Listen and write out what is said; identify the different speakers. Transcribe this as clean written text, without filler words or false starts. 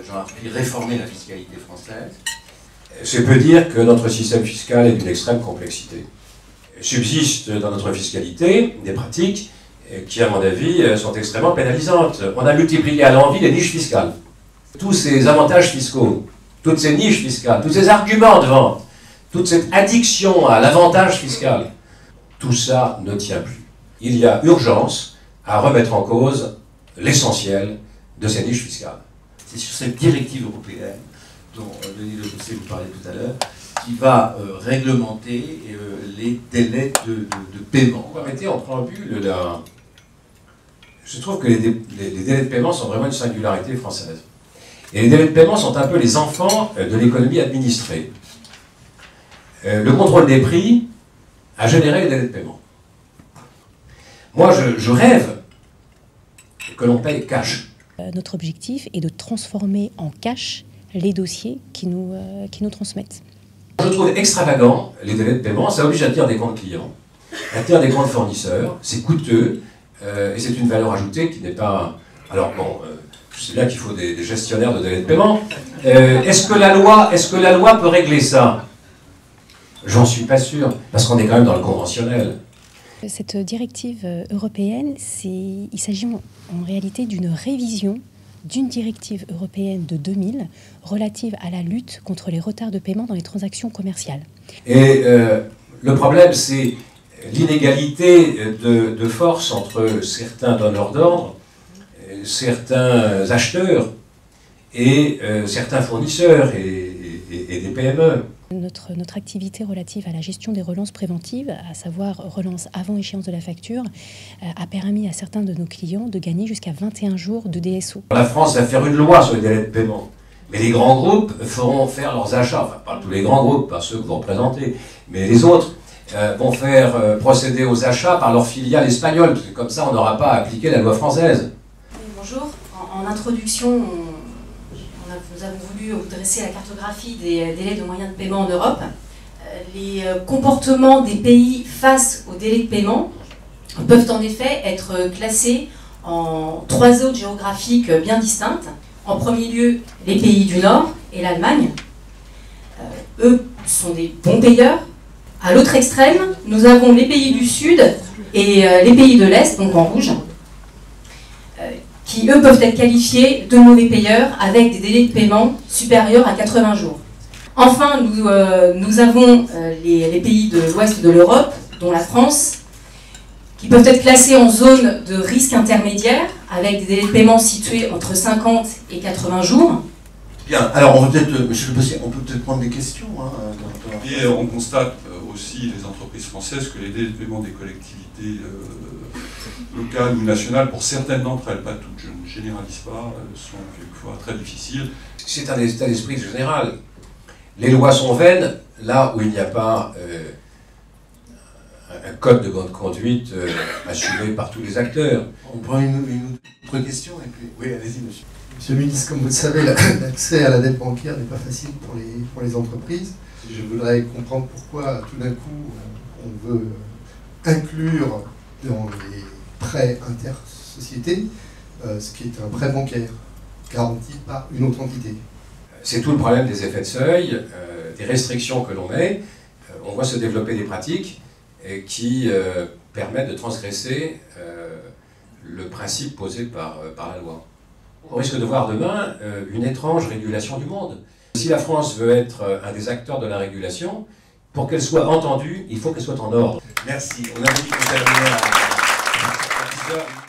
Speaker 1: Jean Arthuis, réformer la fiscalité française.
Speaker 2: C'est peu dire que notre système fiscal est d'une extrême complexité. Subsistent dans notre fiscalité des pratiques qui, à mon avis, sont extrêmement pénalisantes. On a multiplié à l'envi les niches fiscales. Tous ces avantages fiscaux, toutes ces niches fiscales, tous ces arguments de vente, toute cette addiction à l'avantage fiscal, tout ça ne tient plus. Il y a urgence à remettre en cause l'essentiel de ces niches fiscales.
Speaker 1: C'est sur cette directive européenne dont Denis Le Gosset vous parlait tout à l'heure, qui va réglementer les délais de paiement.
Speaker 2: Mettez en préambule, je trouve que les délais de paiement sont vraiment une singularité française. Et les délais de paiement sont un peu les enfants de l'économie administrée. Le contrôle des prix a généré les délais de paiement. Moi, je rêve que l'on paye cash.
Speaker 3: Notre objectif est de transformer en cash les dossiers qui nous transmettent.
Speaker 2: Je trouve extravagant les délais de paiement. Ça oblige à tenir des comptes clients, à tenir des comptes fournisseurs. C'est coûteux et c'est une valeur ajoutée qui n'est pas... Alors bon, je sais bien qu'il faut des gestionnaires de délais de paiement. Est-ce que la loi peut régler ça? J'en suis pas sûr, parce qu'on est quand même dans le conventionnel.
Speaker 3: Cette directive européenne, il s'agit en réalité d'une révision d'une directive européenne de 2000 relative à la lutte contre les retards de paiement dans les transactions commerciales.
Speaker 2: Et le problème, c'est l'inégalité de force entre certains donneurs d'ordre, certains acheteurs et certains fournisseurs et des PME.
Speaker 3: Notre activité relative à la gestion des relances préventives, à savoir relance avant échéance de la facture, a permis à certains de nos clients de gagner jusqu'à 21 jours de DSO.
Speaker 2: La France va faire une loi sur les délais de paiement, mais les grands groupes feront faire leurs achats, enfin pas tous les grands groupes, pas ceux que vous représentez, mais les autres vont faire procéder aux achats par leur filiale espagnole, parce que comme ça on n'aura pas à appliquer la loi française.
Speaker 4: Bonjour, en introduction, nous avons voulu vous dresser la cartographie des délais de moyens de paiement en Europe. Les comportements des pays face aux délais de paiement peuvent en effet être classés en 3 zones géographiques bien distinctes. En premier lieu, les pays du Nord et l'Allemagne. Eux sont des bons payeurs. À l'autre extrême, nous avons les pays du Sud et les pays de l'Est, donc en rouge, qui, eux, peuvent être qualifiés de mauvais payeurs avec des délais de paiement supérieurs à 80 jours. Enfin, nous avons les pays de l'ouest de l'Europe, dont la France, qui peuvent être classés en zone de risque intermédiaire, avec des délais de paiement situés entre 50 et 80 jours.
Speaker 1: Bien, alors on peut peut-être prendre des questions.
Speaker 5: Et on constate aussi, les entreprises françaises, que les délais de paiement des collectivités locales ou nationales, pour certaines d'entre elles, pas toutes, je ne généralise pas, sont quelquefois très difficiles.
Speaker 2: C'est un état d'esprit général. Les lois sont vaines là où il n'y a pas un code de bonne conduite assumé par tous les acteurs.
Speaker 1: On prend une autre question et puis... Oui, allez-y, monsieur.
Speaker 6: Monsieur le ministre, comme vous le savez, l'accès à la dette bancaire n'est pas facile pour les entreprises. Je voudrais comprendre pourquoi tout d'un coup on veut inclure dans les prêts intersociétés ce qui est un prêt bancaire garanti par une autre entité.
Speaker 2: C'est tout le problème des effets de seuil, des restrictions que l'on met. On voit se développer des pratiques qui permettent de transgresser le principe posé par la loi. On risque de voir demain une étrange régulation du monde. Si la France veut être un des acteurs de la régulation, pour qu'elle soit entendue, il faut qu'elle soit en ordre.
Speaker 1: Merci. On avait dit qu'on terminait à 10 heures.